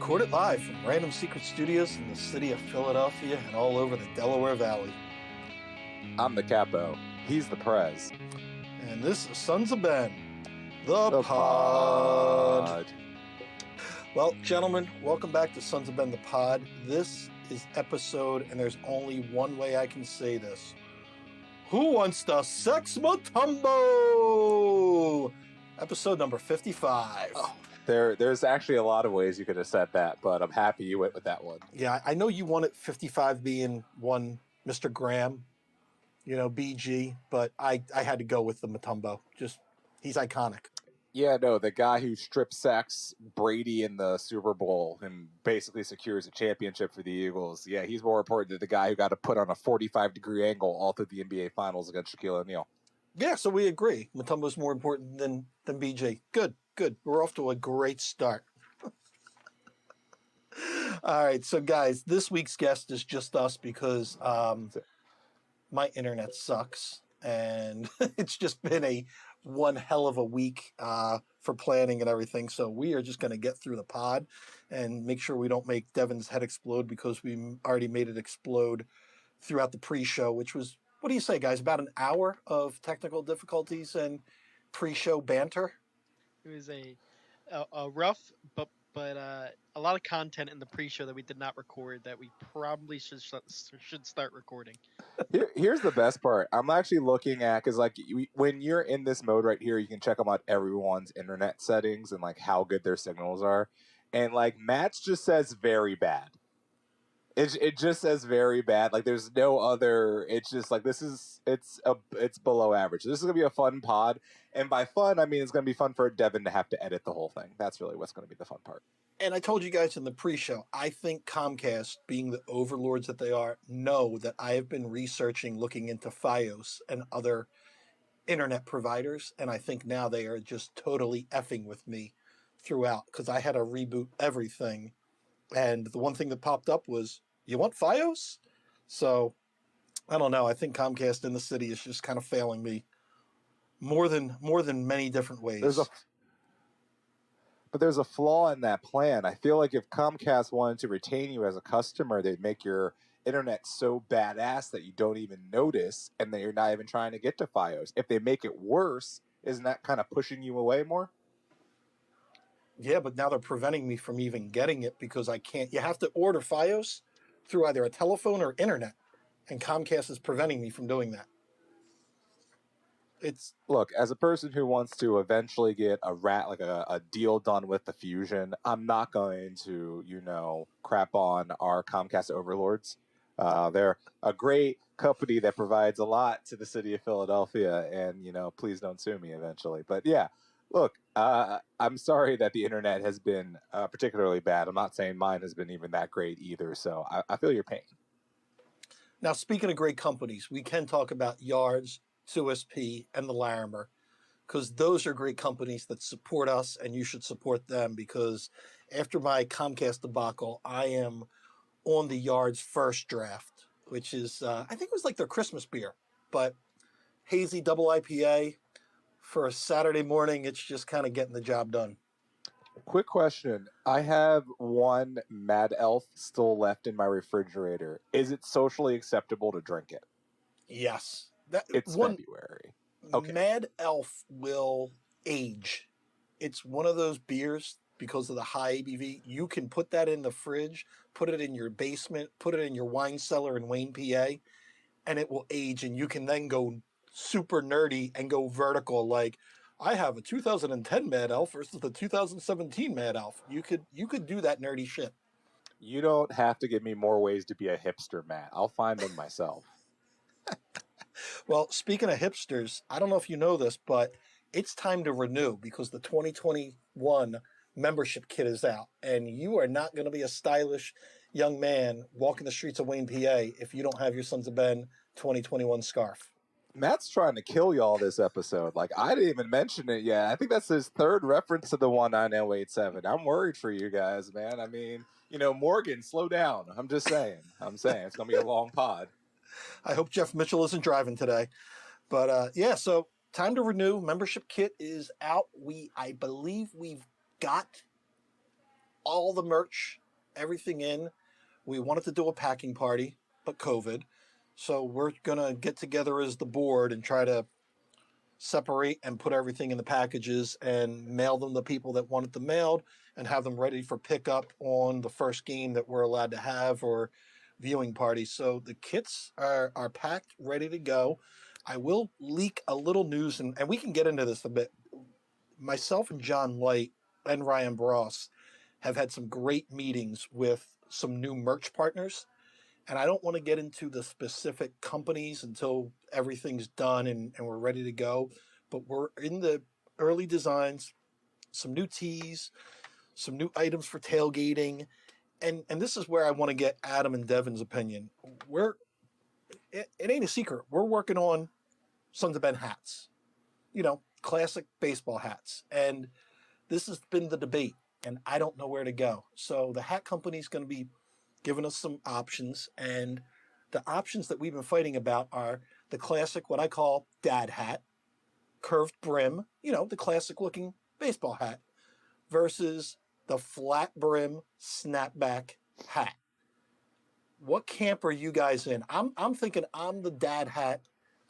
Recorded live from Random Secret Studios in the city of Philadelphia and all over the Delaware Valley. I'm the capo. He's the prez. And this is Sons of Ben, the pod. Well, gentlemen, welcome back to Sons of Ben, the pod. This is episode, and there's only one way I can say this. Who wants the Sex Matumbo? Episode number 55. Oh, there's actually a lot of ways you could have said that, but I'm happy you went with that one. Yeah, I know you wanted 55 being one Mr. Graham, BG, but I had to go with the Matumbo. Just, he's iconic. Yeah, no, the guy who strip sacks Brady in the Super Bowl and basically secures a championship for the Eagles. Yeah, he's more important than the guy who got to put on a 45-degree angle all through the NBA Finals against Shaquille O'Neal. Yeah, so we agree. Matumbo's more important than BG. Good. We're off to a great start. All right, so guys, this week's guest is just us because my internet sucks, and it's just been one hell of a week for planning and everything. So we are just going to get through the pod and make sure we don't make Devin's head explode because we already made it explode throughout the pre-show, which was, what do you say, guys, about an hour of technical difficulties and pre-show banter? It was a rough but a lot of content in the pre-show that we did not record that we probably should start recording. Here's the best part. I'm actually looking at, because when you're in this mode right here, you can check about everyone's internet settings and how good their signals are. And Matt's just says very bad. It just says very bad. There's no other. It's just it's below average. This is gonna be a fun pod, and by fun I mean it's gonna be fun for Devin to have to edit the whole thing. That's really what's gonna be the fun part. And I told you guys in the pre-show, I think Comcast, being the overlords that they are, know that I have been researching, looking into FiOS and other internet providers, and I think now they are just totally effing with me throughout because I had to reboot everything, and the one thing that popped up was, you want FiOS? So, I don't know. I think Comcast in the city is just kind of failing me more than many different ways. But there's a flaw in that plan. I feel like if Comcast wanted to retain you as a customer, they'd make your internet so badass that you don't even notice and that you're not even trying to get to FiOS. If they make it worse, isn't that kind of pushing you away more? Yeah, but now they're preventing me from even getting it because I can't. You have to order FiOS through either a telephone or internet, and Comcast is preventing me from doing that. Look, as a person who wants to eventually get a deal done with the Fusion, I'm not going to crap on our Comcast overlords. They're a great company that provides a lot to the city of Philadelphia, and please don't sue me eventually. But yeah, look, I'm sorry that the internet has been particularly bad. I'm not saying mine has been even that great either, so I feel your pain. Now, speaking of great companies, we can talk about Yards, 2SP, and the Larimer, because those are great companies that support us, and you should support them, because after my Comcast debacle, I am on the Yards first draft, which is, I think it was their Christmas beer, but hazy double IPA for a Saturday morning, it's just kind of getting the job done. Quick question. I have one Mad Elf still left in my refrigerator. Is it socially acceptable to drink it? Yes. It's February. Okay. Mad Elf will age. It's one of those beers, because of the high ABV, you can put that in the fridge, put it in your basement, put it in your wine cellar in Wayne, PA, and it will age, and you can then go super nerdy and go vertical, I have a 2010 Mad Elf versus the 2017 Mad Elf. You could do that nerdy shit. You don't have to give me more ways to be a hipster, Matt. I'll find them myself. Well, speaking of hipsters, I don't know if you know this, but it's time to renew because the 2021 membership kit is out, and you are not going to be a stylish young man walking the streets of Wayne, PA if you don't have your Sons of Ben 2021 scarf. Matt's trying to kill y'all this episode. I didn't even mention it yet. I think that's his third reference to the 19087. I'm worried for you guys, man. I mean, Morgan, slow down. I'm just saying. It's going to be a long pod. I hope Jeff Mitchell isn't driving today. But, so time to renew. Membership kit is out. I believe we've got all the merch, everything in. We wanted to do a packing party, but COVID. So we're going to get together as the board and try to separate and put everything in the packages and mail them to people that wanted them mailed and have them ready for pickup on the first game that we're allowed to have or viewing party. So the kits are packed, ready to go. I will leak a little news, and we can get into this a bit. Myself and John Light and Ryan Bross have had some great meetings with some new merch partners. And I don't want to get into the specific companies until everything's done and we're ready to go. But we're in the early designs, some new tees, some new items for tailgating. And this is where I want to get Adam and Devin's opinion. It ain't a secret. We're working on Sons of Ben hats, classic baseball hats. And this has been the debate, and I don't know where to go. So the hat company's going to be giving us some options, and the options that we've been fighting about are the classic, what I call dad hat, curved brim, the classic looking baseball hat, versus the flat brim snapback hat. What camp are you guys in? I'm thinking I'm the dad hat.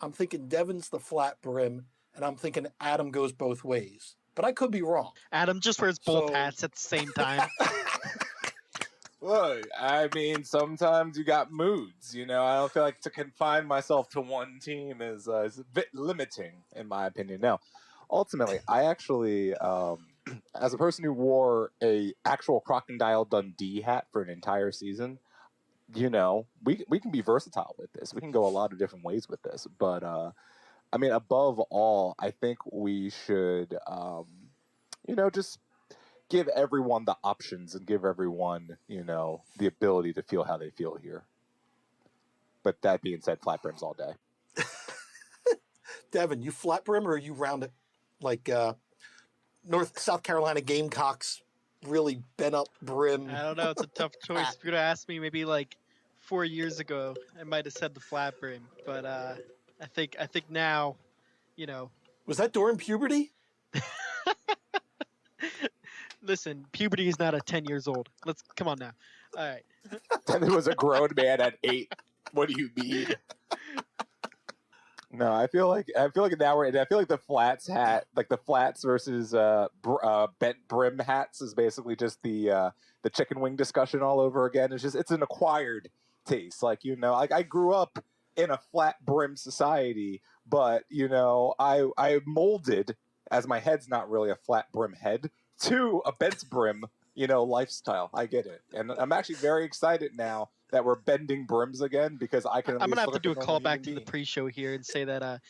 I'm thinking Devin's the flat brim, and I'm thinking Adam goes both ways. But I could be wrong. Adam just wears both So- hats at the same time. Look, I mean, sometimes you got moods, I don't feel like to confine myself to one team is a bit limiting, in my opinion. Now, ultimately, I actually, as a person who wore a actual Crocodile Dundee hat for an entire season, we can be versatile with this. We can go a lot of different ways with this. But, I mean, above all, I think we should, just give everyone the options and give everyone, the ability to feel how they feel here. But that being said, flat brims all day. Devin, you flat brim or you round it like South Carolina Gamecocks, really bent up brim? I don't know. It's a tough choice. If you're gonna ask me, maybe like 4 years ago, I might have said the flat brim, but I think now, Was that during puberty? listen, puberty is not at 10 years old. Let's come on now. All right. And it was a grown man at 8. What do you mean? No, I feel like now I feel like the flats hat, like the flats versus bent brim hats, is basically just the chicken wing discussion all over again. It's an acquired taste. Like I grew up in a flat brim society, but I molded, as my head's not really a flat brim head, to a bent brim lifestyle. I get it, and I'm actually very excited now that we're bending brims again because I can. I'm gonna have to do a callback to the pre-show here and say that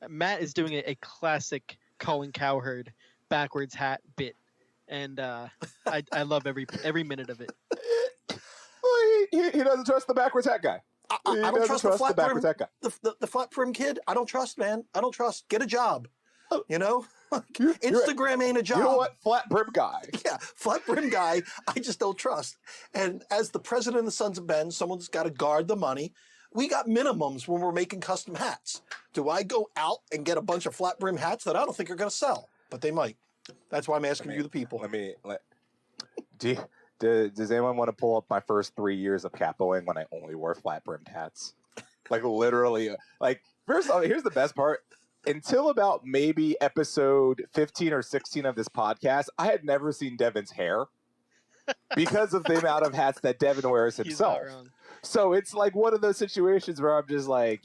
Matt is doing a classic Colin Cowherd backwards hat bit, and I love every minute of it. Well, he doesn't trust the backwards hat guy. I don't trust the flat brim. hat guy. The flat brim kid, I don't trust, man. I don't trust. Get a job. You're Instagram ain't a job. You know what? Flat brim guy. Yeah, flat brim guy, I just don't trust. And as the president of the Sons of Ben, someone's got to guard the money. We got minimums when we're making custom hats. Do I go out and get a bunch of flat brim hats that I don't think are going to sell? But they might. That's why I'm asking you, the people. Does anyone want to pull up my first 3 years of capoing when I only wore flat brimmed hats? Like literally, first of all, here's the best part. Until about maybe episode 15 or 16 of this podcast, I had never seen Devin's hair because of the amount of hats that Devin wears himself. He's not wrong. So it's like one of those situations where I'm just like,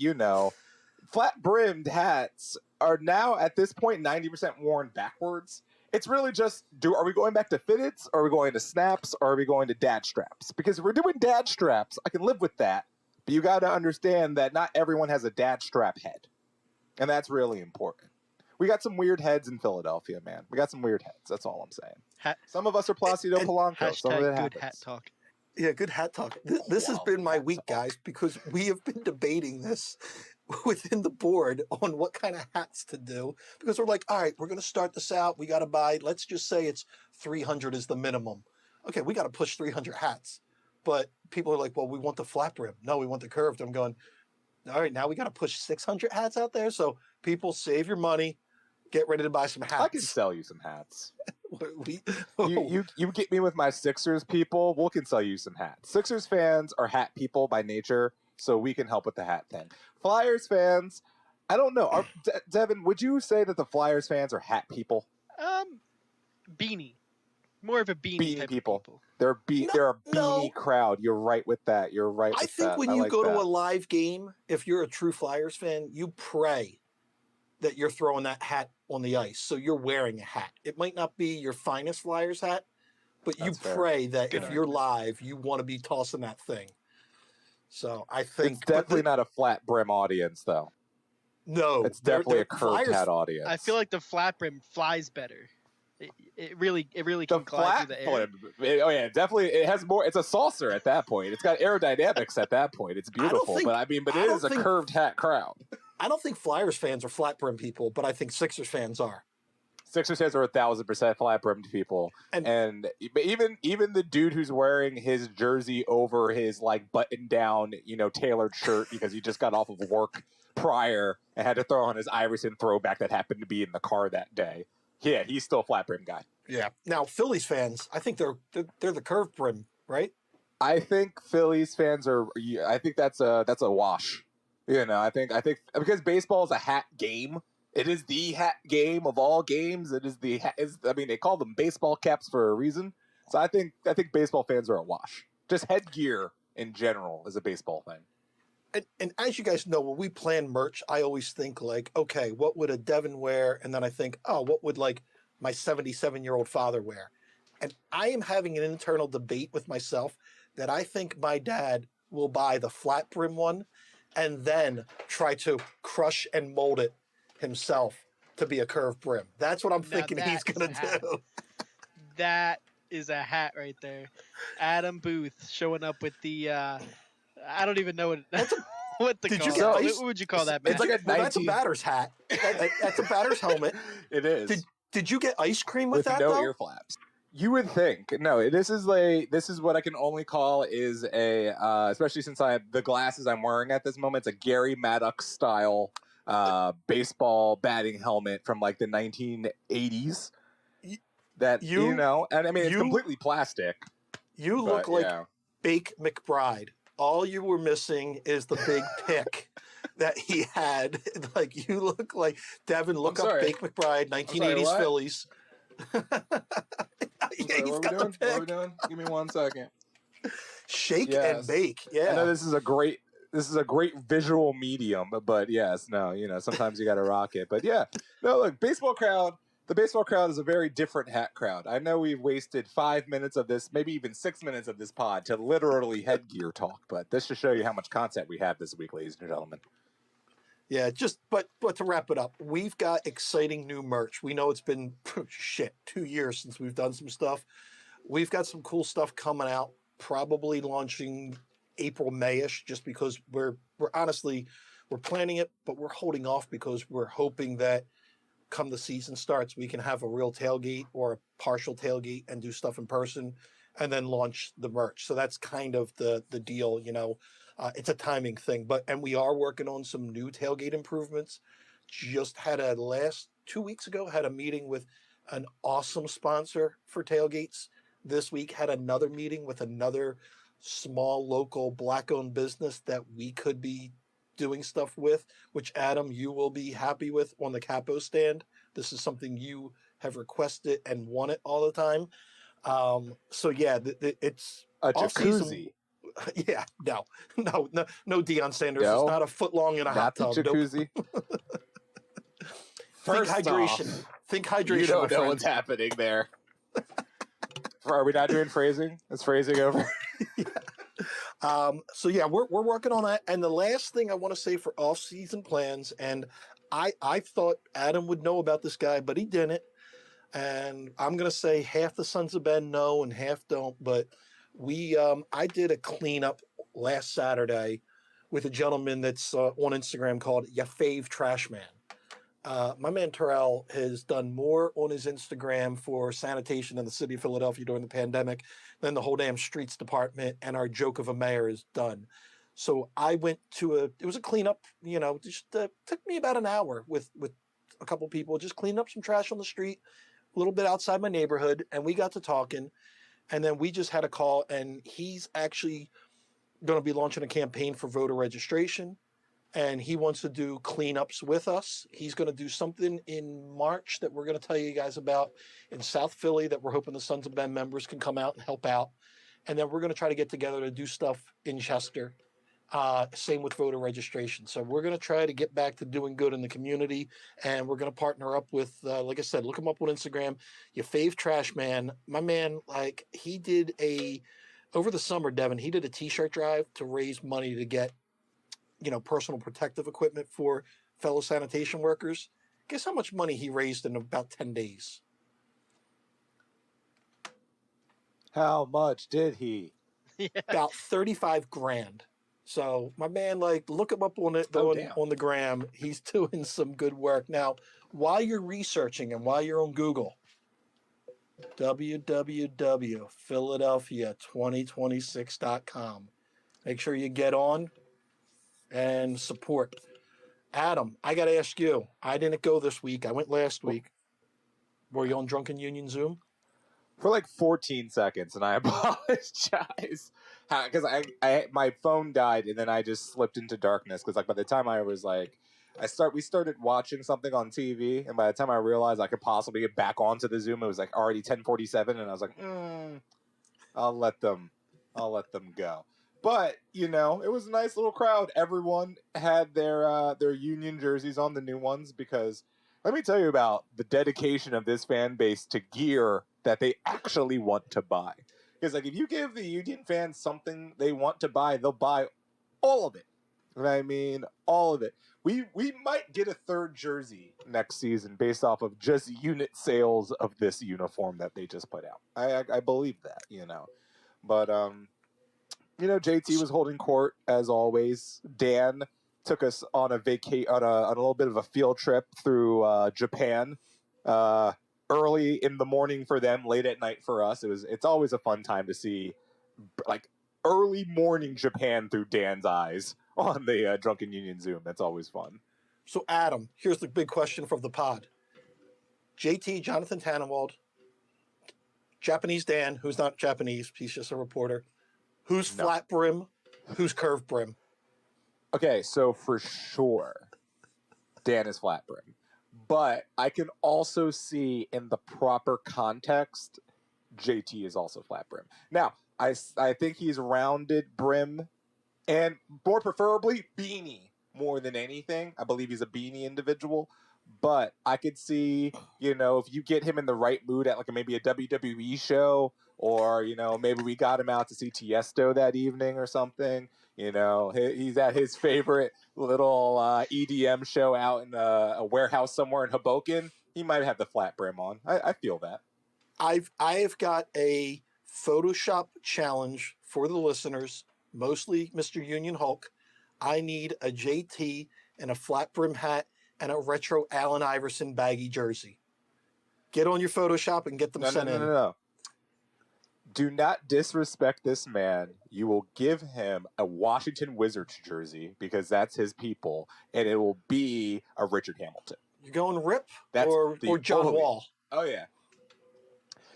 flat brimmed hats are now at this point 90% worn backwards. It's really just, are we going back to fitteds, or are we going to snaps, or are we going to dad straps? Because if we're doing dad straps, I can live with that. But you got to understand that not everyone has a dad strap head. And that's really important. We got some weird heads in Philadelphia, man. We got some weird heads. That's all I'm saying. Some of us are Placido Polanco. Some of it Hashtag good happens. hat talk. Yeah, good hat talk. This has Wow, been my hat week, talk. guys, because we have been debating this within the board on what kind of hats to do. Because we're like, all right, we're going to start this out. We got to buy, let's just say it's 300 is the minimum. Okay, we got to push 300 hats. But people are like, well, we want the flat brim. No, we want the curved. I'm going, all right, now we got to push 600 hats out there. So people, save your money. Get ready to buy some hats. I can sell you some hats. we, You get me with my Sixers people. We can sell you some hats. Sixers fans are hat people by nature, so we can help with the hat thing. Flyers fans, I don't know. Devin, would you say that the Flyers fans are hat people? Beanie, more of a beanie type People. of people. They're no, they're a beanie no. crowd. You're right with that. You're right I with think that. when I you like go that. to a live game, if you're a true Flyers fan, you pray that you're throwing that hat on the ice. So you're wearing a hat. It might not be your finest Flyers hat, but you That's fair. pray that Good if you're argument. live, you want to be tossing that thing. So I It's think definitely not a flat brim audience, though. no. It's definitely a curved Flyers, hat audience. I feel like the flat brim flies better. It really the can glide through flat the air. brim. Oh yeah, definitely. It has more. It's a saucer at that point. It's got aerodynamics at that point. It's beautiful. think- but I it don't is a think- curved hat crowd. I don't think Flyers fans are flat brim people, but I think Sixers fans are. Sixers fans are 1,000% flat brimmed people, and even the dude who's wearing his jersey over his like button down, tailored shirt because he just got off of work prior and had to throw on his Iverson throwback that happened to be in the car that day. Yeah, he's still a flat brim guy. Yeah. Now Phillies fans, I think they're the curved brim, right? I think Phillies fans are. I think that's a wash. I think because baseball is a hat game. It is the hat game of all games. It is they call them baseball caps for a reason. So I think baseball fans are a wash. Just headgear in general is a baseball thing. And as you guys know, when we plan merch, I always think like, okay, what would a Devin wear? And then I think, oh, what would like my 77-year-old father wear? And I am having an internal debate with myself that I think my dad will buy the flat brim one and then try to crush and mold it himself to be a curved brim. That's what I'm thinking he's going to do. That is a hat right there. Adam Booth showing up with the I don't even know what to call it. What would you call that, man? It's like that's a batter's hat. That's a batter's helmet. It is. Did you get ice cream with that no though? ear flaps? You would think. No, this is what I can only call is a especially since the glasses I'm wearing at this moment, it's a Gary Maddox style baseball batting helmet from like the 1980s. That and I mean it's completely plastic. You look like Bake McBride. All you were missing is the big pick that he had. Like you look like Devin. Look up Bake McBride, 1980s Phillies. He's got the pick. What are we doing? Give me 1 second. Shake and bake. Yeah. I know this is a great visual medium, but yes, no, sometimes you got to rock it. But yeah, no, look, the baseball crowd is a very different hat crowd. I know we've wasted 5 minutes of this, maybe even 6 minutes of this pod to literally headgear talk, but this should show you how much content we have this week, ladies and gentlemen. Yeah, but to wrap it up, we've got exciting new merch. We know it's been 2 years since we've done some stuff. We've got some cool stuff coming out, probably launching April, Mayish, just because we're honestly planning it, but we're holding off because we're hoping that come the season starts, we can have a real tailgate or a partial tailgate and do stuff in person and then launch the merch. So that's kind of the deal, it's a timing thing, and we are working on some new tailgate improvements. Just had 2 weeks ago, had a meeting with an awesome sponsor for tailgates. This week had another meeting with another small local Black-owned business that we could be doing stuff with, which Adam, you will be happy with on the Capo stand. This is something you have requested and wanted all the time. So yeah, it's a jacuzzi. Yeah, no, Deion Sanders. No. It's not a foot long in a hot tub. Jacuzzi. Nope. Think hydration. Think hydration. You don't know what's happening there. Are we not doing phrasing? Is phrasing over? Yeah. So yeah, we're working on that. And the last thing I want to say for off-season plans, and I thought Adam would know about this guy, but he didn't. And I'm gonna say half the Sons of Ben know and half don't. But I did a cleanup last Saturday with a gentleman that's on Instagram called Ya Fave Trash Man. My man Terrell has done more on his Instagram for sanitation in the city of Philadelphia during the pandemic than the whole damn streets department and our joke of a mayor has done. So I went to it was a cleanup, just took me about an hour with a couple people, just cleaning up some trash on the street. a little bit outside my neighborhood, and we got to talking. And then we just had a call, and he's actually going to be launching a campaign for voter registration. And he wants to do cleanups with us. He's going to do something in March that we're going to tell you guys about in South Philly that we're hoping the Sons of Ben members can come out and help out. And then we're going to try to get together to do stuff in Chester. Same with voter registration. So we're going to try to get back to doing good in the community, and we're going to partner up with, like I said, look him up on Instagram. Your fave trash man, my man. Like he did over the summer, Devin. He did a T-shirt drive to raise money to get, personal protective equipment for fellow sanitation workers. Guess how much money he raised in about 10 days? How much did he? Yeah. About 35 grand. So my man, like, look him up on the gram. He's doing some good work. Now, while you're researching and while you're on Google, www.philadelphia2026.com. Make sure you get on and support. Adam, I got to ask you. I didn't go this week. I went last week. Were you on Drunken Union Zoom? For like 14 seconds, and I apologize because I my phone died, and then I just slipped into darkness. Because like by the time I was like, we started watching something on TV, and by the time I realized I could possibly get back onto the Zoom, it was like already 10:47, and I was like, I'll let them go. But it was a nice little crowd. Everyone had their Union jerseys on, the new ones, because let me tell you about the dedication of this fan base to gear that they actually want to buy. Because like if you give the Union fans something they want to buy, they'll buy all of it. I mean, all of it. We might get a third jersey next season based off of just unit sales of this uniform that they just put out. I believe that, But JT was holding court as always. Dan took us on a little bit of a field trip through Japan. Early in the morning for them, late at night for us. It's always a fun time to see like early morning Japan through Dan's eyes on the Drunken Union Zoom. That's always fun. So Adam, here's the big question from the pod. JT, Jonathan Tannenwald, Japanese Dan, who's not Japanese, he's just a reporter. Who's flat brim? Who's curved brim? Okay, so for sure, Dan is flat brim. But I can also see in the proper context, JT is also flat brim. Now, I think he's rounded brim and more preferably beanie more than anything. I believe he's a beanie individual. But I could see, if you get him in the right mood at maybe a WWE show, or, maybe we got him out to see Tiesto that evening or something. He's at his favorite little EDM show out in a warehouse somewhere in Hoboken. He might have the flat brim on. I feel that. I've got a Photoshop challenge for the listeners, mostly Mr. Union Hulk. I need a JT and a flat brim hat and a retro Allen Iverson baggy jersey. Get on your Photoshop and get them sent in. No. Do not disrespect this man. You will give him a Washington Wizards jersey because that's his people, and it will be a Richard Hamilton. You're going Rip or John Wall? Oh yeah.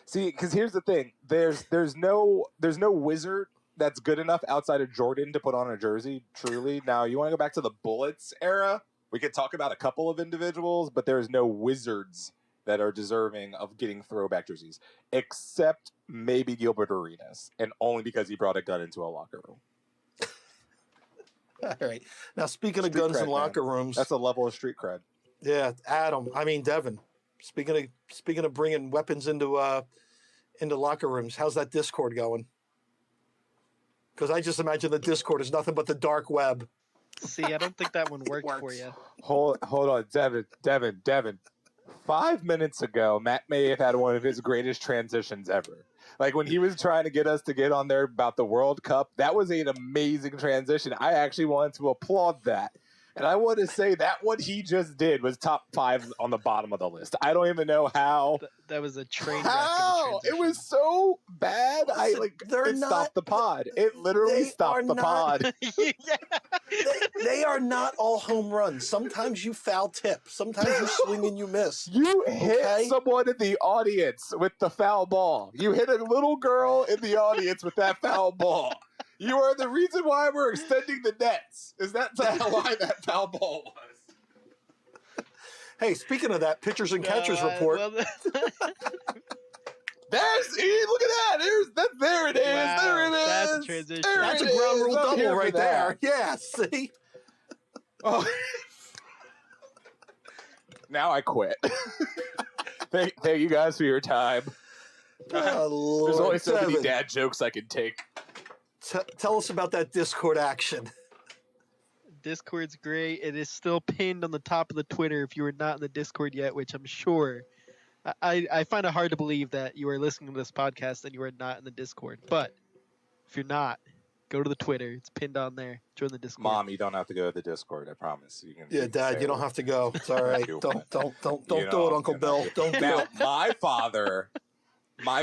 See, because here's the thing: there's no Wizard that's good enough outside of Jordan to put on a jersey. Truly, now you want to go back to the Bullets era? We could talk about a couple of individuals, but there's no Wizards that are deserving of getting throwback jerseys, except maybe Gilbert Arenas, and only because he brought a gun into a locker room. All right. Now, speaking of guns in locker rooms, that's a level of street cred. Yeah, Devin. Speaking of bringing weapons into locker rooms, how's that Discord going? Because I just imagine the Discord is nothing but the dark web. See, I don't think that one worked for you. Hold on, Devin. 5 minutes ago, Matt may have had one of his greatest transitions ever. Like when he was trying to get us to get on there about the World Cup, that was an amazing transition. I actually wanted to applaud that. And I want to say that what he just did was top 5 on the bottom of the list. I don't even know how. That was a train wreck How? of a transition. It was so bad. Listen, It stopped the pod. It literally they stopped are the not- pod. they are not all home runs. Sometimes you foul tip. Sometimes you swing and you miss. You hit Okay. someone in the audience with the foul ball. You hit a little girl in the audience with that foul ball. You are the reason why we're extending the nets. Is that why that foul ball was? Hey, speaking of that, pitchers and catchers report. Look at that. There it is. Wow, there it is. that's a transition. There That's a it ground is. rule I'm here double for right that. there. Yeah, see? Oh. Now I quit. Thank you guys for your time. Oh, Lord. There's only so many Devin, dad jokes I can take. tell us about that Discord action. Discord's great. It is still pinned on the top of the Twitter if you are not in the Discord yet, which I'm sure. I find it hard to believe that you are listening to this podcast and you are not in the Discord. But if you're not, go to the Twitter. It's pinned on there. Join the Discord. Mom, you don't have to go to the Discord. I promise. You can. Yeah, Dad, you don't have to go. It's all right. You Don't do it, know, Uncle Bill. Don't do Now, it. my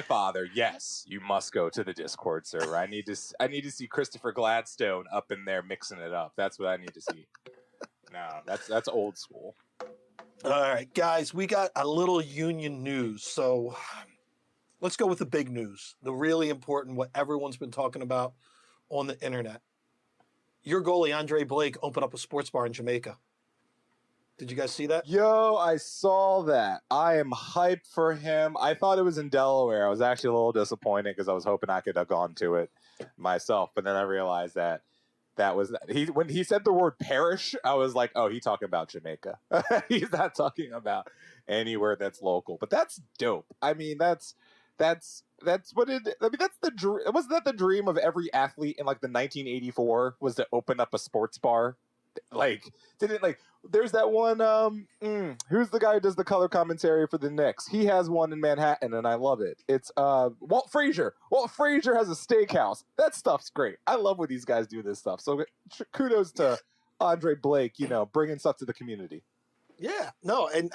father, yes, you must go to the Discord server. I need to see Christopher Gladstone up in there mixing it up. That's what I need to see. No, that's old school. All right, guys, we got a little Union news. So let's go with the big news, the really important, what everyone's been talking about on the internet. Your goalie, Andre Blake, opened up a sports bar in Jamaica. Did you guys see that? Yo, I saw that. I am hyped for him. I thought it was in Delaware. I was actually a little disappointed because I was hoping I could have gone to it myself. But then I realized that was when he said the word parish, I was like, oh, he's talking about Jamaica. He's not talking about anywhere that's local. But that's dope. I mean, that's what it. I mean, that's the dream. Wasn't that the dream of every athlete in like the 1984 was to open up a sports bar? There's that one who's the guy who does the color commentary for the Knicks? He has one in Manhattan and I love it. It's Walt Frazier. Walt Frazier has a steakhouse. That stuff's great. I love when these guys do this stuff. So kudos to Andre Blake, bringing stuff to the community. Yeah, no, and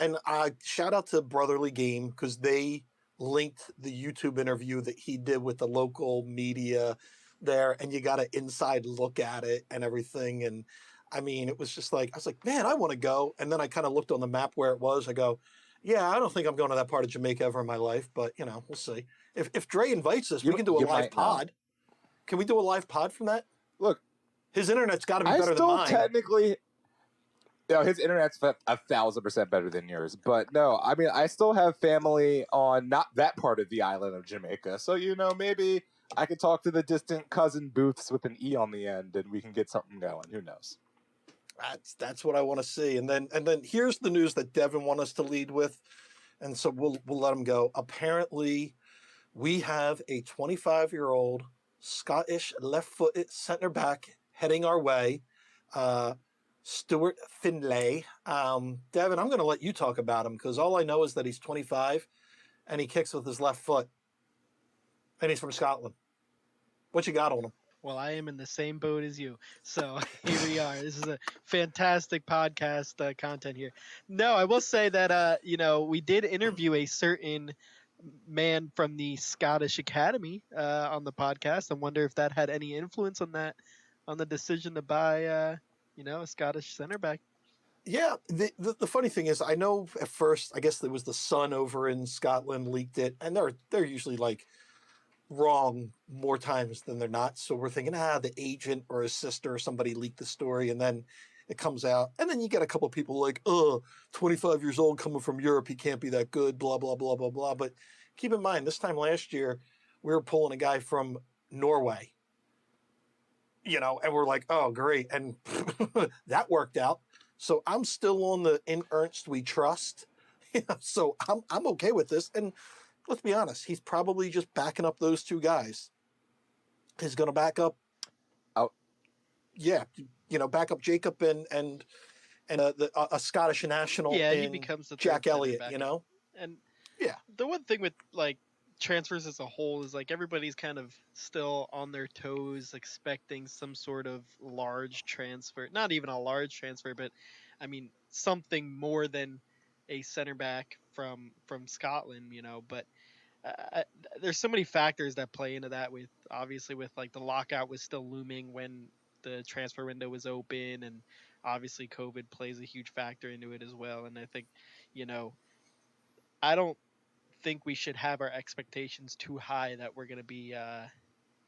shout out to Brotherly Game because they linked the YouTube interview that he did with the local media there, and you got an inside look at it and everything. And I mean, it was just like, I was like, man, I want to go. And then I kind of looked on the map where it was. I go, yeah, I don't think I'm going to that part of Jamaica ever in my life, but we'll see. If Dre invites us, we can do a live pod. Can we do a live pod from that? Look, his internet's got to be better than mine. Technically, his internet's 1,000% better than yours. But no, I mean, I still have family on not that part of the island of Jamaica. So, maybe I could talk to the distant cousin Booths with an E on the end and we can get something going. Who knows? That's what I want to see. And then here's the news that Devin wanted us to lead with. And so we'll let him go. Apparently, we have a 25-year-old Scottish left-footed center back heading our way. Stuart Finlay. Devin, I'm going to let you talk about him because all I know is that he's 25 and he kicks with his left foot. And he's from Scotland. What you got on him? Well, I am in the same boat as you. So here we are. This is a fantastic podcast content here. No, I will say that, we did interview a certain man from the Scottish Academy on the podcast. I wonder if that had any influence on the decision to buy, a Scottish center back. Yeah, the funny thing is, I know at first, I guess there was the Sun over in Scotland leaked it, and they're usually like wrong more times than they're not. So we're thinking, the agent or his sister or somebody leaked the story, and then it comes out, and then you get a couple of people like, 25 years old coming from Europe, he can't be that good, blah blah blah blah blah. But keep in mind, this time last year, we were pulling a guy from Norway. And we're like, oh, great. And that worked out. So I'm still on the in Ernst we trust. So I'm okay with this. And let's be honest, he's probably just backing up those two guys. He's going to back up. Oh, yeah. Back up Jacob and a Scottish national. Yeah, in he becomes the Jack third Elliott, back. And yeah. the one thing with transfers as a whole is like everybody's kind of still on their toes, expecting some sort of large transfer. Not even a large transfer, but I mean something more than a center back from Scotland, you know. But uh, there's so many factors that play into that. With obviously with like the lockout was still looming when the transfer window was open, and obviously COVID plays a huge factor into it as well. And I think, you know, I don't think we should have our expectations too high that we're going to be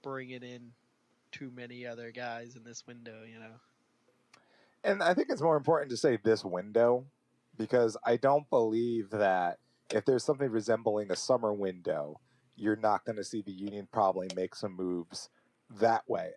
bringing in too many other guys in this window, you know. And I think it's more important to say this window because I don't believe that if there's something resembling a summer window, you're not going to see the union probably make some moves that way.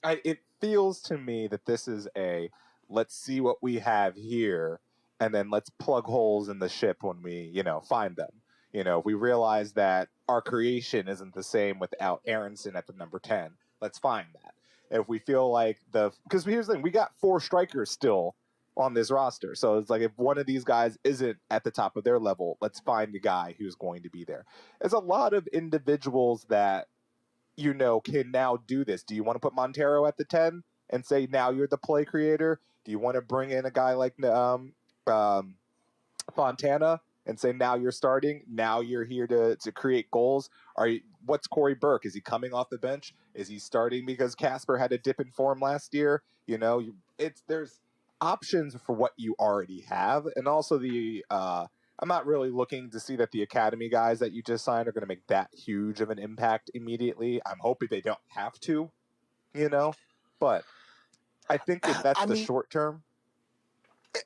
It feels to me that this is a let's see what we have here and then let's plug holes in the ship when we, find them. If we realize that our creation isn't the same without Aronson at the number 10, let's find that. If we feel like because here's the thing, we got 4 strikers still on this roster. So it's like if one of these guys isn't at the top of their level, let's find the guy who's going to be there. There's a lot of individuals that can now do this. Do you want to put Montero at the 10 and say now you're the play creator? Do you want to bring in a guy like Fontana and say now you're starting? Now you're here to create goals? What's Corey Burke? Is he coming off the bench? Is he starting because Casper had a dip in form last year? There's options for what you already have, and also I'm not really looking to see that the academy guys that you just signed are going to make that huge of an impact immediately. I'm hoping they don't have to, but I think that that's I the mean, short term.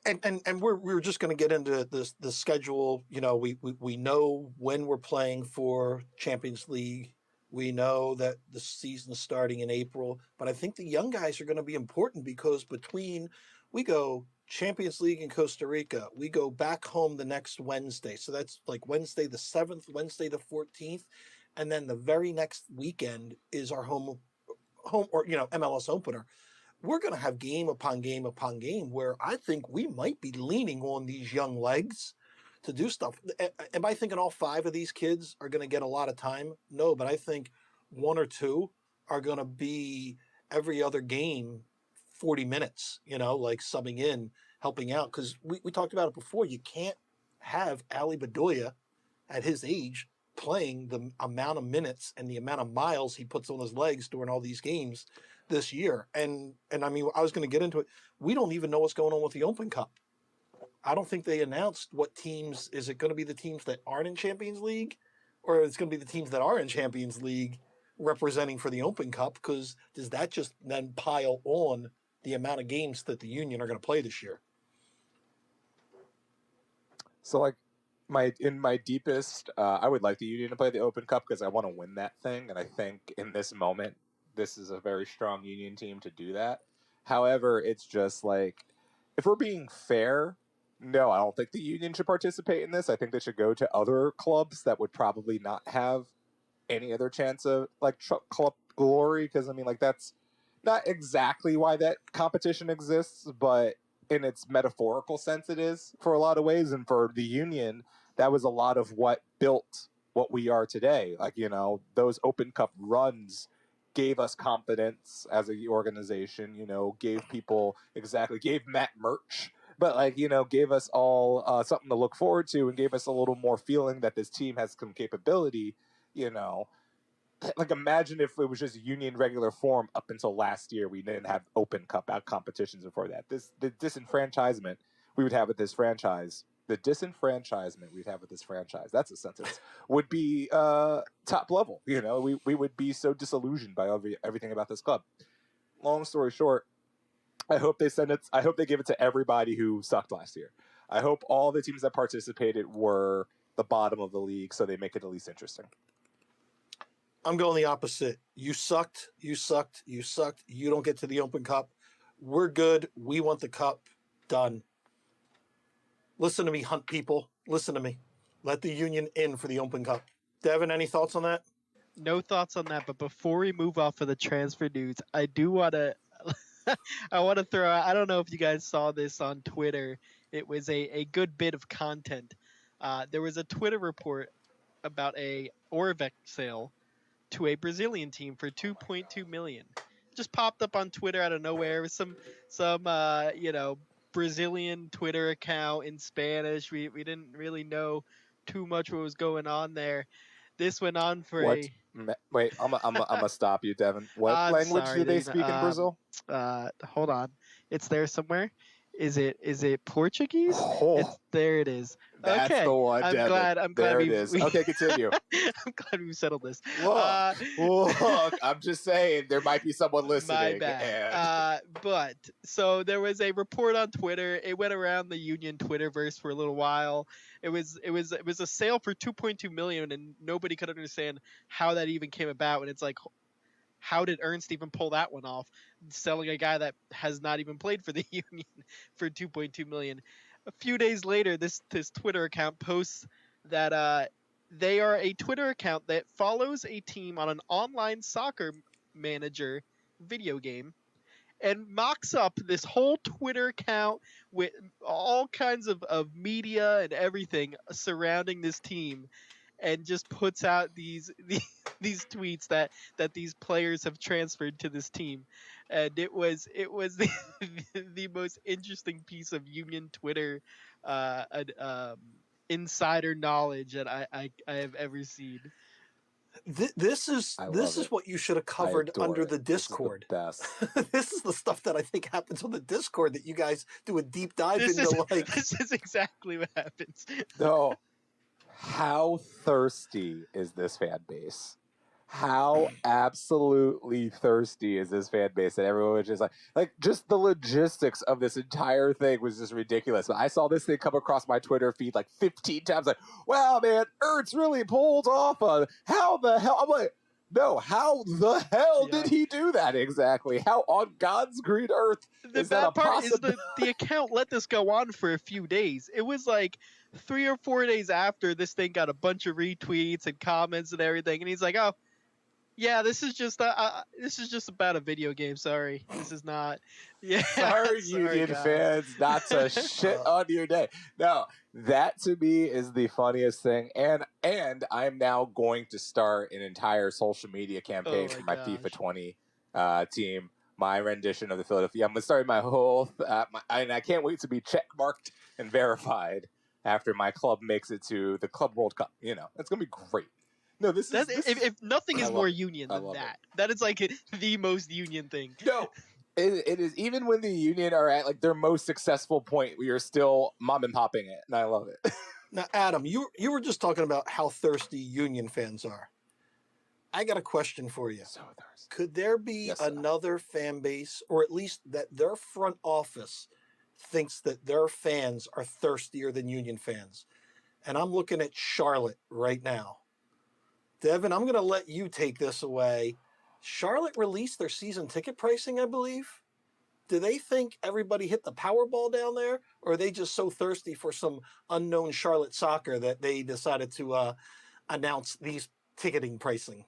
and we're just going to get into the schedule. We know when we're playing for Champions League. We know that the season's starting in April, but I think the young guys are going to be important because we go Champions League in Costa Rica, we go back home the next Wednesday. So that's like Wednesday the 7th, Wednesday the 14th, and then the very next weekend is our home or MLS opener. We're going to have game upon game upon game where I think we might be leaning on these young legs to do stuff. Am I thinking all 5 of these kids are going to get a lot of time? No, but I think 1 or 2 are going to be every other game 40 minutes, like subbing in, helping out. Because we talked about it before. You can't have Ali Bedoya at his age playing the amount of minutes and the amount of miles he puts on his legs during all these games this year. And I mean, I was going to get into it. We don't even know what's going on with the Open Cup. I don't think they announced what teams. Is it going to be the teams that aren't in Champions League, or it's going to be the teams that are in Champions League representing for the Open Cup? Because does that just then pile on the amount of games that the Union are going to play this year? So like in my deepest, I would like the Union to play the Open Cup because I want to win that thing, and I think in this moment, this is a very strong Union team to do that. However, it's just like if we're being fair, no, I don't think the Union should participate in this. I think they should go to other clubs that would probably not have any other chance of like club glory because I mean like that's not exactly why that competition exists, but in its metaphorical sense it is for a lot of ways. And for the Union, that was a lot of what built what we are today. Like, those Open Cup runs gave us confidence as an organization, gave Matt merch, but gave us all something to look forward to and gave us a little more feeling that this team has some capability, you know. Like imagine if it was just Union regular form up until last year. We didn't have Open Cup out competitions before that. The disenfranchisement we would have with this franchise, the disenfranchisement we'd have with this franchise, that's a sentence, would be top level. We would be so disillusioned by everything about this club. Long story short, I hope they send it. I hope they give it to everybody who sucked last year. I hope all the teams that participated were the bottom of the league, so they make it at least interesting. I'm going the opposite. You sucked. You sucked. You sucked. You don't get to the Open Cup. We're good. We want the cup. Done. Listen to me, Hunt people. Listen to me. Let the Union in for the Open Cup. Devin, any thoughts on that? No thoughts on that, but before we move off of the transfer news, I do want to I want to throw out, I don't know if you guys saw this on Twitter. It was a good bit of content. There was a Twitter report about a Orvec sale to a Brazilian team for 2.2 million. Just popped up on Twitter out of nowhere with some Brazilian Twitter account in Spanish. We didn't really know too much what was going on there. This went on for What? a. Wait, I'm gonna stop you, Devin. What I'm language sorry, do they dude. speak in Brazil? Hold on. It's there somewhere. Is it Portuguese? Oh, There it is. that's the Okay. one, I'm Devin. glad. I'm glad There it we. is. Okay, continue. I'm glad we settled this. Look, look. I'm just saying there might be someone My listening. bad. And But so there was a report on Twitter. It went around the Union Twitterverse for a little while. It was a sale for 2.2 million, and nobody could understand how that even came about. And it's like, how did Ernst even pull that one off, selling a guy that has not even played for the Union for 2.2 million? A few days later, this Twitter account posts that they are a Twitter account that follows a team on an online soccer manager video game and mocks up this whole Twitter account with all kinds of media and everything surrounding this team, and just puts out these tweets that these players have transferred to this team. And it was the most interesting piece of Union Twitter uh, ad- um, insider knowledge that I have ever seen. This is I this love is it. what you should have I covered adore under it. the This is the Discord. best. This is the stuff that I think happens on the Discord that you guys do a deep dive This into. is Like, this is exactly what happens. No, how thirsty is this fan base? How absolutely thirsty is this fan base? And everyone was just like just the logistics of this entire thing was just ridiculous. I saw this thing come across my Twitter feed like 15 times. Like, wow, man, Ertz really pulled off a how the hell? I'm like, no, how the hell Yeah. did he do that exactly? How on God's green earth The is that a bad part is possibility? the account let this go on for a few days. It was like 3 or 4 days after this thing got a bunch of retweets and comments and everything, and he's like, "Oh, yeah, this is just about a video game. Sorry, this is not." Yeah, Sorry, sorry, Union guys. fans, not to shit on your day. No, that to me is the funniest thing, and I'm now going to start an entire social media campaign Oh for my my FIFA gosh. 20 team, my rendition of the Philadelphia. I'm gonna start my whole, and I can't wait to be check marked and verified after my club makes it to the Club World Cup. You know, it's gonna be great. No, this is That's if nothing I is love more it. union I than love it. that. That is like the most union thing. No, it is even when the Union are at like their most successful point, we are still mom and popping it, and I love it. now, Adam, you were just talking about how thirsty Union fans are. I got a question for you. So thirsty. Could there be Yes, sir. another fan base, or at least that their front office thinks that their fans are thirstier than Union fans? And I'm looking at Charlotte right now. Devin, I'm going to let you take this away. Charlotte released their season ticket pricing, I believe. Do they think everybody hit the Powerball down there, or are they just so thirsty for some unknown Charlotte soccer that they decided to announce these ticketing pricing?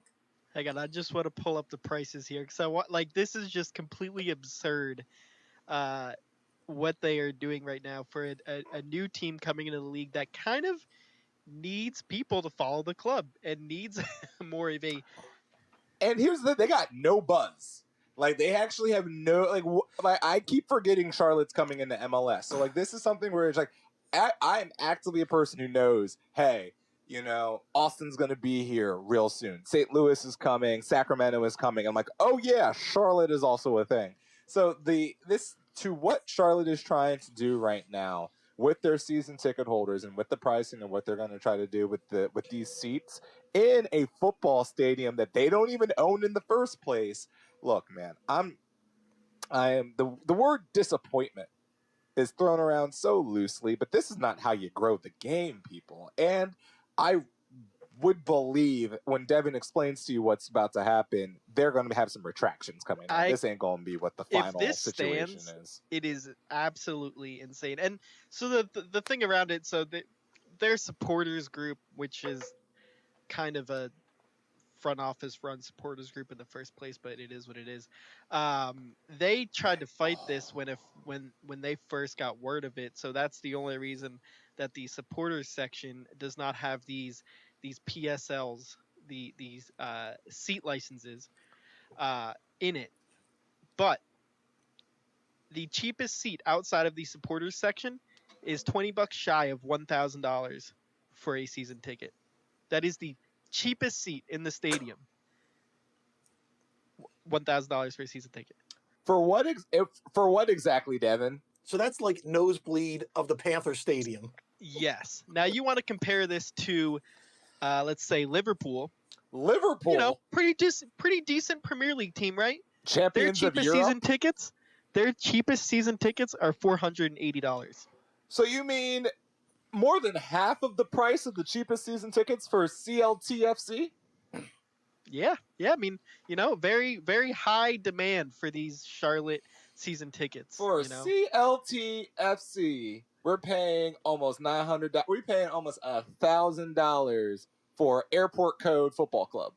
Hang on, I just want to pull up the prices here because I want this is just completely absurd. What they are doing right now for a new team coming into the league that kind of needs people to follow the club and needs more of a. And here's the they got no buzz. Like they actually have no like I keep forgetting Charlotte's coming into MLS. So like this is something where it's like I'm actively a person who knows, hey, you know, Austin's going to be here real soon. St. Louis is coming, Sacramento is coming. I'm like, "Oh yeah, Charlotte is also a thing." So this to what Charlotte is trying to do right now with their season ticket holders and with the pricing and what they're going to try to do with these seats in a football stadium that they don't even own in the first place. Look, man, I am the word disappointment is thrown around so loosely, but this is not how you grow the game, people. And I would believe when Devin explains to you what's about to happen, they're going to have some retractions coming on. This ain't going to be what the If final this situation stands, is. it is absolutely insane. And so the thing around it, so their supporters group, which is kind of a front office run supporters group in the first place, but it is what it is. They tried to fight this when they first got word of it. So that's the only reason that the supporters section does not have these these PSLs, these seat licenses in it. But the cheapest seat outside of the supporters section is $20 shy of $1,000 for a season ticket. That is the cheapest seat in the stadium. $1,000 for a season ticket. For what exactly, Devin? So that's like nosebleed of the Panther Stadium. Yes. Now you want to compare this to, let's say Liverpool. Liverpool, You know, pretty decent Premier League team, right? champions of Europe. Their cheapest season tickets are $480. So you mean more than half of the price of the cheapest season tickets for CLTFC? Yeah. I mean, you know, very very high demand for these Charlotte season tickets. For you know? CLTFC, we're paying almost $900. We're paying almost $1,000 for Airport Code Football Club.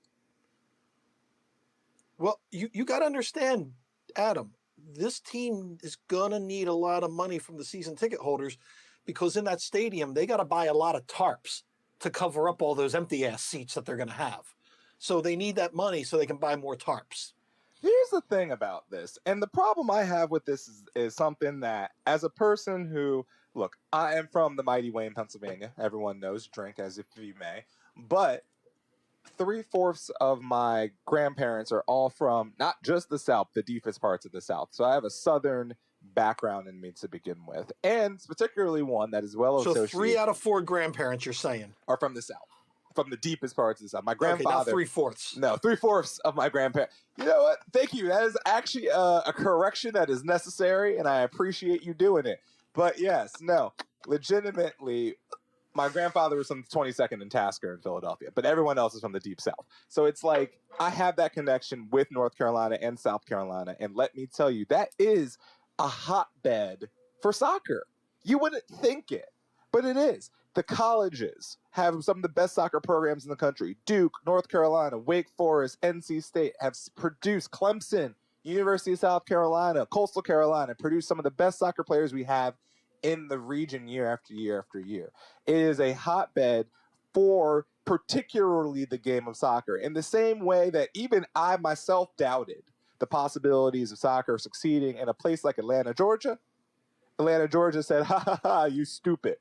Well, you got to understand, Adam, this team is going to need a lot of money from the season ticket holders because in that stadium, they got to buy a lot of tarps to cover up all those empty ass seats that they're going to have. So they need that money so they can buy more tarps. Here's the thing about this, and the problem I have with this is something that, as a person who, look, I am from the mighty Wayne, Pennsylvania. Everyone knows, drink as if you may. But 3/4 of my grandparents are all from not just the South, the deepest parts of the South. So I have a Southern background in me to begin with, and particularly one that is well So associated. 3 out of 4 grandparents, you're saying, are from the South, from the deepest parts of the South. My okay, not grandfather. 3/4. No, 3/4 of my grandparents. You know what? Thank you. That is actually a correction that is necessary, and I appreciate you doing it. But yes, no, legitimately, my grandfather was from the 22nd and Tasker in Philadelphia, but everyone else is from the Deep South. So it's like I have that connection with North Carolina and South Carolina, and let me tell you, that is a hotbed for soccer. You wouldn't think it, but it is. The colleges have some of the best soccer programs in the country. Duke, North Carolina, Wake Forest, NC State have produced Clemson, University of South Carolina, Coastal Carolina, produced some of the best soccer players we have in the region year after year after year. It is a hotbed for particularly the game of soccer, in the same way that even I myself doubted the possibilities of soccer succeeding in a place like Atlanta, Georgia. Atlanta, Georgia said, ha ha ha, you stupid.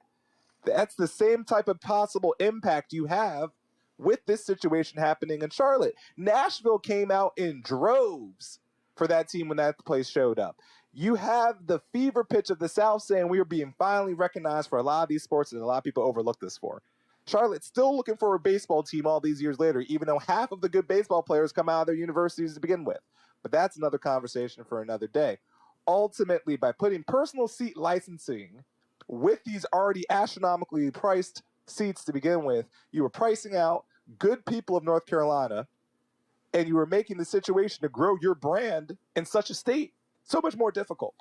That's the same type of possible impact you have with this situation happening in Charlotte. Nashville came out in droves for that team when that place showed up. You have the fever pitch of the South saying we are being finally recognized for a lot of these sports that a lot of people overlook this for. Charlotte's still looking for a baseball team all these years later, even though half of the good baseball players come out of their universities to begin with. But that's another conversation for another day. Ultimately, by putting personal seat licensing with these already astronomically priced seats to begin with, you were pricing out good people of North Carolina, and you were making the situation to grow your brand in such a state so much more difficult.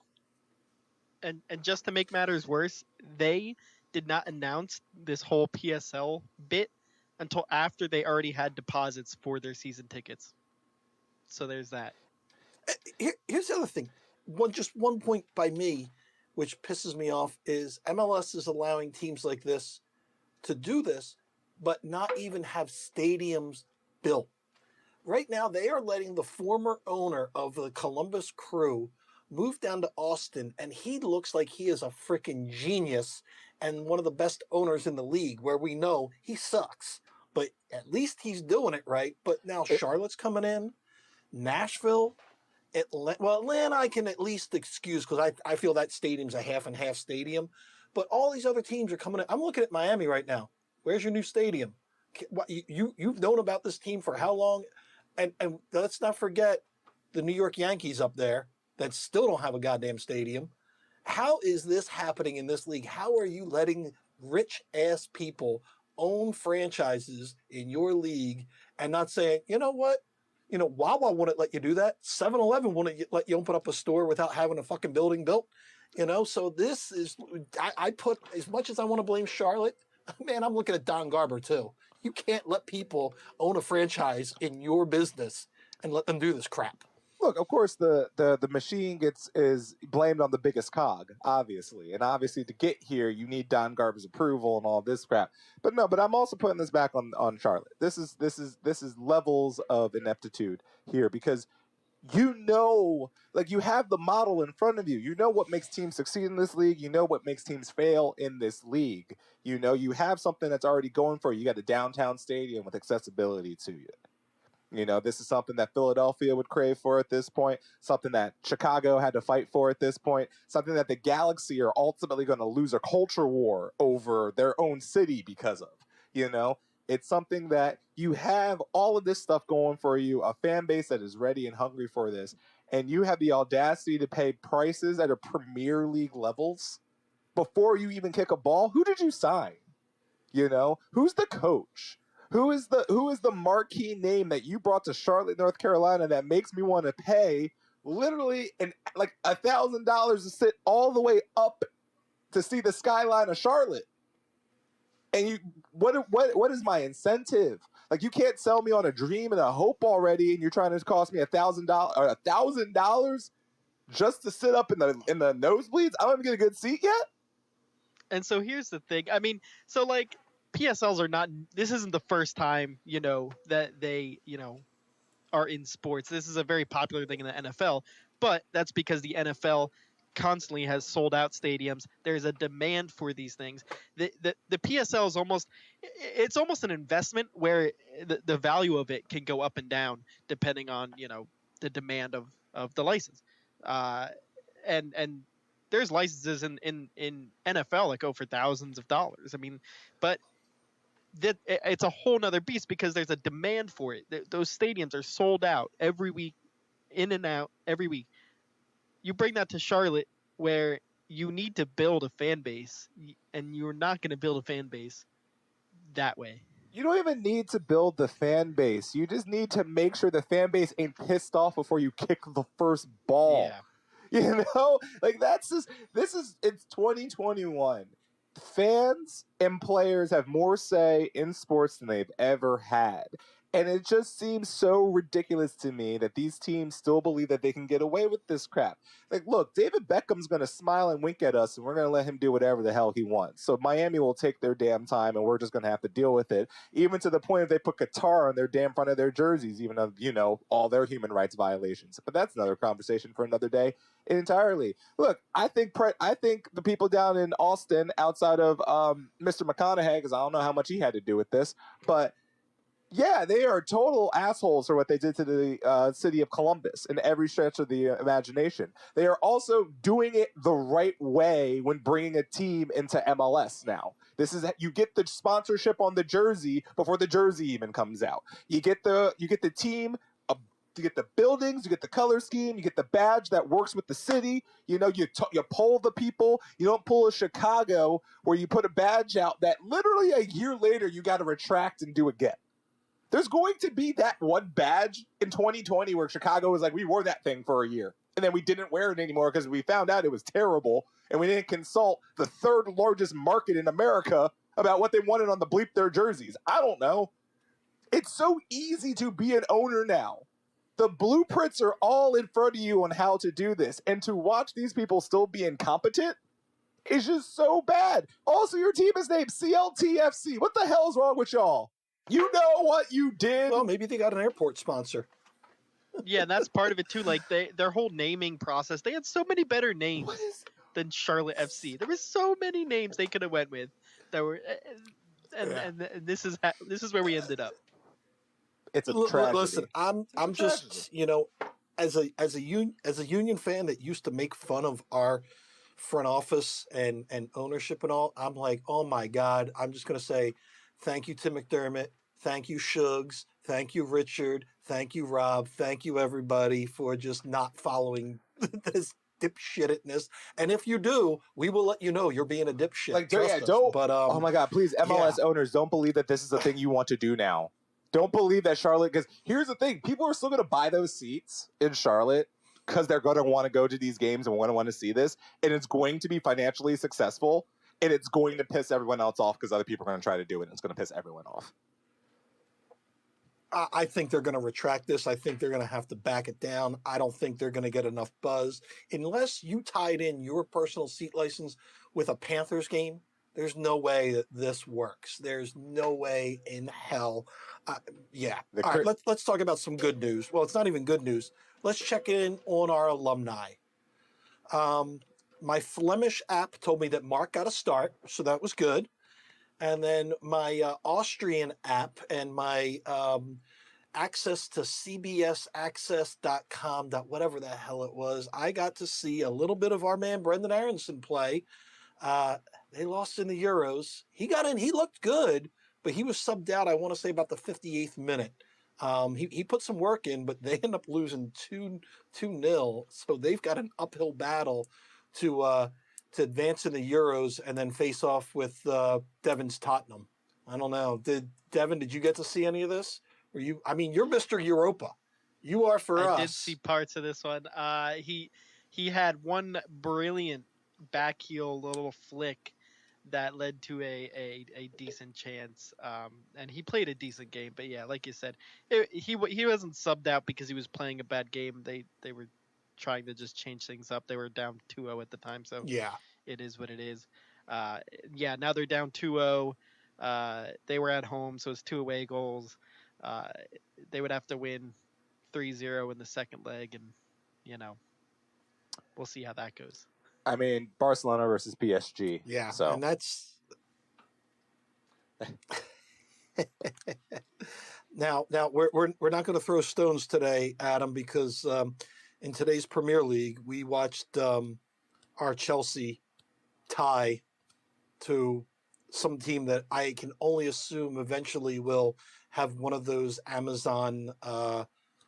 And just to make matters worse, they did not announce this whole PSL bit until after they already had deposits for their season tickets. So there's that. Here's the other thing. One point by me, which pisses me off, is MLS is allowing teams like this to do this, but not even have stadiums built. Right now, they are letting the former owner of the Columbus Crew move down to Austin, and he looks like he is a freaking genius and one of the best owners in the league, where we know he sucks. But at least he's doing it right. But now Charlotte's coming in, Nashville, Atlanta I can at least excuse because I feel that stadium's a half and half stadium. But all these other teams are coming in. I'm looking at Miami right now. Where's your new stadium? You've known about this team for how long? And let's not forget the New York Yankees up there that still don't have a goddamn stadium. How is this happening in this league? How are you letting rich ass people own franchises in your league and not saying, you know what? You know, Wawa wouldn't let you do that. 7-Eleven wouldn't let you open up a store without having a fucking building built. You know, so this is, I put, as much as I want to blame Charlotte, man, I'm looking at Don Garber too. You can't let people own a franchise in your business and let them do this crap. look, of course, the machine is blamed on the biggest cog, obviously, and obviously to get here, you need Don Garber's approval and all this crap. But no, but I'm also putting this back on Charlotte. This is levels of ineptitude here because like you have the model in front of you. You know what makes teams succeed in this league. You know what makes teams fail in this league. You know you have something that's already going for you. You got a downtown stadium with accessibility to you. You know, this is something that Philadelphia would crave for at this point, something that Chicago had to fight for at this point, something that the Galaxy are ultimately going to lose a culture war over their own city because of. You know, it's something that you have all of this stuff going for you, a fan base that is ready and hungry for this, and you have the audacity to pay prices at a Premier League levels before you even kick a ball. Who did you sign? You know, who's the coach? Who is the marquee name that you brought to Charlotte, North Carolina that makes me want to pay literally like $1,000 to sit all the way up to see the skyline of Charlotte? And what is my incentive? Like you can't sell me on a dream and a hope already, and you're trying to cost me $1,000 just to sit up in the nosebleeds. I don't even get a good seat yet. And so here's the thing. I mean, so like PSLs are not. This isn't the first time that they are in sports. This is a very popular thing in the NFL, but that's because the NFL constantly has sold out stadiums. There's a demand for these things. The PSL is almost an investment where the value of it can go up and down depending on the demand of the license. And there's licenses in NFL that go for thousands of dollars. I mean, but it's a whole nother beast because there's a demand for it. Those stadiums are sold out every week, in and out every week. You bring that to Charlotte, where you need to build a fan base, and you're not going to build a fan base that way. You don't even need to build the fan base. You just need to make sure the fan base ain't pissed off before you kick the first ball. Yeah. You know, like it's 2021. Fans and players have more say in sports than they've ever had. And it just seems so ridiculous to me that these teams still believe that they can get away with this crap. Like, look, David Beckham's going to smile and wink at us, and we're going to let him do whatever the hell he wants. So Miami will take their damn time, and we're just going to have to deal with it, even to the point if they put Qatar on their damn front of their jerseys, even though, all their human rights violations. But that's another conversation for another day entirely. Look, I think the people down in Austin, outside of Mr. McConaughey, because I don't know how much he had to do with this, but yeah, they are total assholes for what they did to the city of Columbus in every stretch of the imagination. They are also doing it the right way when bringing a team into MLS now. You get the sponsorship on the jersey before the jersey even comes out. You get the team. You get the buildings, you get the color scheme, you get the badge that works with the city. You poll the people. You don't pull a Chicago where you put a badge out that literally a year later you got to retract and do again. There's going to be that one badge in 2020 where Chicago was like, we wore that thing for a year, and then we didn't wear it anymore because we found out it was terrible, and we didn't consult the third largest market in America about what they wanted on the bleep their jerseys. I don't know. It's so easy to be an owner now. The blueprints are all in front of you on how to do this, and to watch these people still be incompetent is just so bad. Also, your team is named CLTFC. What the hell is wrong with y'all? You know what you did? Well, maybe they got an airport sponsor. Yeah, and that's part of it too. Like their whole naming process, they had so many better names than Charlotte FC. There were so many names they could have went with that were, and this is where we ended up. It's a tragedy. Listen, I'm just as a Union fan that used to make fun of our front office and ownership and all. I'm like, oh my God! I'm just gonna say, thank you Tim McDermott, thank you Shugs, thank you Richard, thank you Rob, thank you everybody for just not following this dipshittedness. And if you do, we will let you know you're being a dipshit. Like, Trust us. don't. But oh my God! Please, MLS owners, don't believe that this is the thing you want to do now. Don't believe that Charlotte, because here's the thing. People are still going to buy those seats in Charlotte because they're going to want to go to these games and want to see this. And it's going to be financially successful. And it's going to piss everyone else off because other people are going to try to do it. And it's going to piss everyone off. I think they're going to retract this. I think they're going to have to back it down. I don't think they're going to get enough buzz unless you tied in your personal seat license with a Panthers game. There's no way that this works. There's no way in hell. Yeah. All right. Let's talk about some good news. Well, it's not even good news. Let's check in on our alumni. My Flemish app told me that Mark got a start, so that was good. And then my Austrian app and my access to cbsaccess.com, whatever the hell it was, I got to see a little bit of our man Brendan Aronson play. They lost in the Euros. He got in. He looked good, but he was subbed out, I want to say, about the 58th minute. He put some work in, but they end up losing 2-0. So they've got an uphill battle to advance in the Euros and then face off with Devon's Tottenham. I don't know. Devon, did you get to see any of this? You're Mr. Europa. You are for us. I did see parts of this one. He had one brilliant back heel little flick that led to a decent chance. And he played a decent game. But yeah, like you said, he wasn't subbed out because he was playing a bad game. They were trying to just change things up. They were down 2-0 at the time, so yeah, it is what it is. Now they're down 2-0. They were at home, so it's 2 away goals. They would have to win 3-0 in the second leg, and we'll see how that goes. I mean, Barcelona versus PSG. Yeah, so. And that's now we're not going to throw stones today, Adam, because in today's Premier League we watched our Chelsea tie to some team that I can only assume eventually will have one of those Amazon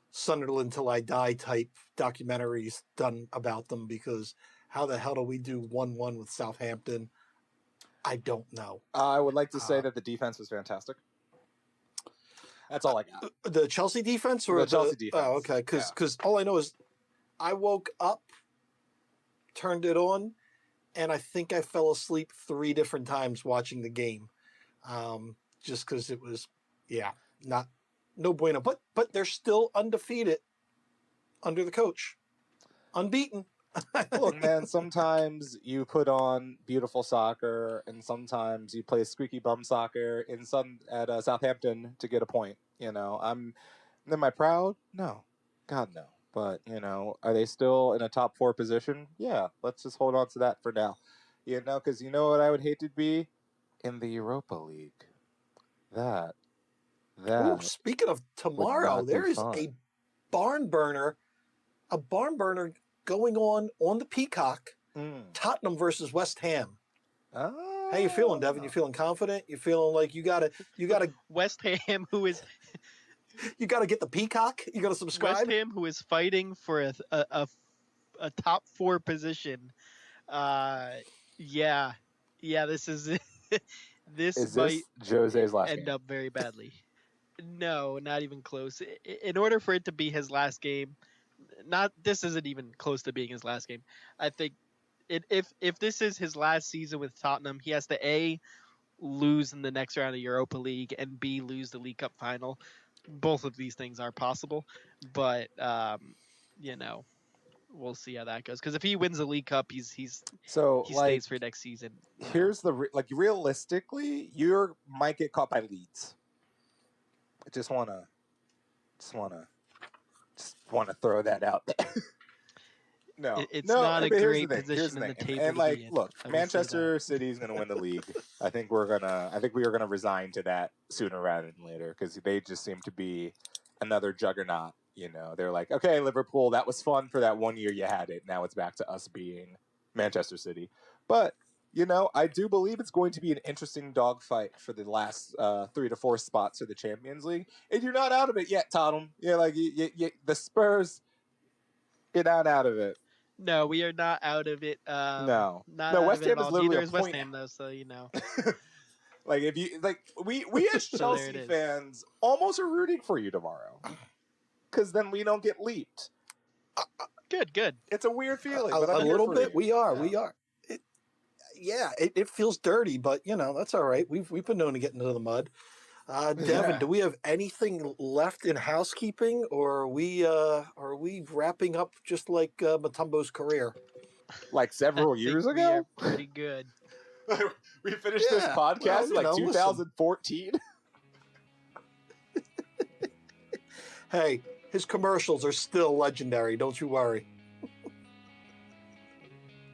Sunderland Till I Die type documentaries done about them, because how the hell do we do 1-1 with Southampton? I don't know. I would like to say that the defense was fantastic. That's all I got. The Chelsea defense? Or the Chelsea defense. Oh, okay. Because all I know is I woke up, turned it on, and I think I fell asleep 3 different times watching the game. Just because it was, no bueno. But they're still undefeated under the coach. Unbeaten. Look, man, sometimes you put on beautiful soccer, and sometimes you play squeaky bum soccer at Southampton to get a point. Am I proud? No, God no. But are they still in a top 4 position? Yeah, let's just hold on to that for now. Because what I would hate to be in the Europa League. That. Ooh, speaking of tomorrow, there is a barn burner going on the Peacock. Tottenham versus West Ham. Oh. How you feeling, Devin? You feeling confident? You feeling like you gotta West Ham, who is you gotta get the Peacock? You gotta subscribe? West Ham, who is fighting for a top 4 position. This is this might Jose's last end game? up very badly. No, not even close. In order for it to be his last game, this isn't even close to being his last game. I think if this is his last season with Tottenham, he has to A, lose in the next round of Europa League, and B, lose the League Cup final. Both of these things are possible, but we'll see how that goes. Because if he wins the League Cup, he stays for next season. Here's realistically, you might get caught by Leeds. I just wanna throw that out there. It's not a great position in the table. And look, Manchester City is gonna win the league. I think we are gonna resign to that sooner rather than later, because they just seem to be another juggernaut. They're like, okay, Liverpool, that was fun for that 1 year you had it. Now it's back to us being Manchester City. But I do believe it's going to be an interesting dogfight for the last 3 to 4 spots for the Champions League. And you're not out of it yet, Tottenham. The Spurs, you're not out of it. No, we are not out of it. No, West Ham is literally neither is a West point Ham, though. So if you we as Chelsea fans almost are rooting for you tomorrow, because then we don't get leaped. Good. It's a weird feeling. A little bit. We are. It feels dirty, but that's all right. We've been known to get into the mud. Devin, do we have anything left in housekeeping, or are we wrapping up just like Matumbo's career? Like I several think years we ago, are pretty good. we finished this Yeah, podcast well, in you like know, listen. 2014. Hey, his commercials are still legendary. Don't you worry.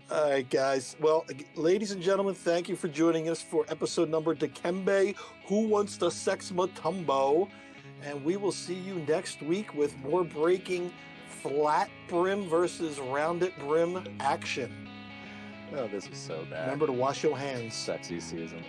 All right, guys. Well, ladies and gentlemen, thank you for joining us for episode number Dikembe, Who Wants to Sex Matumbo? And we will see you next week with more breaking flat brim versus rounded brim action. Oh, this was so bad. Remember to wash your hands. Sexy season.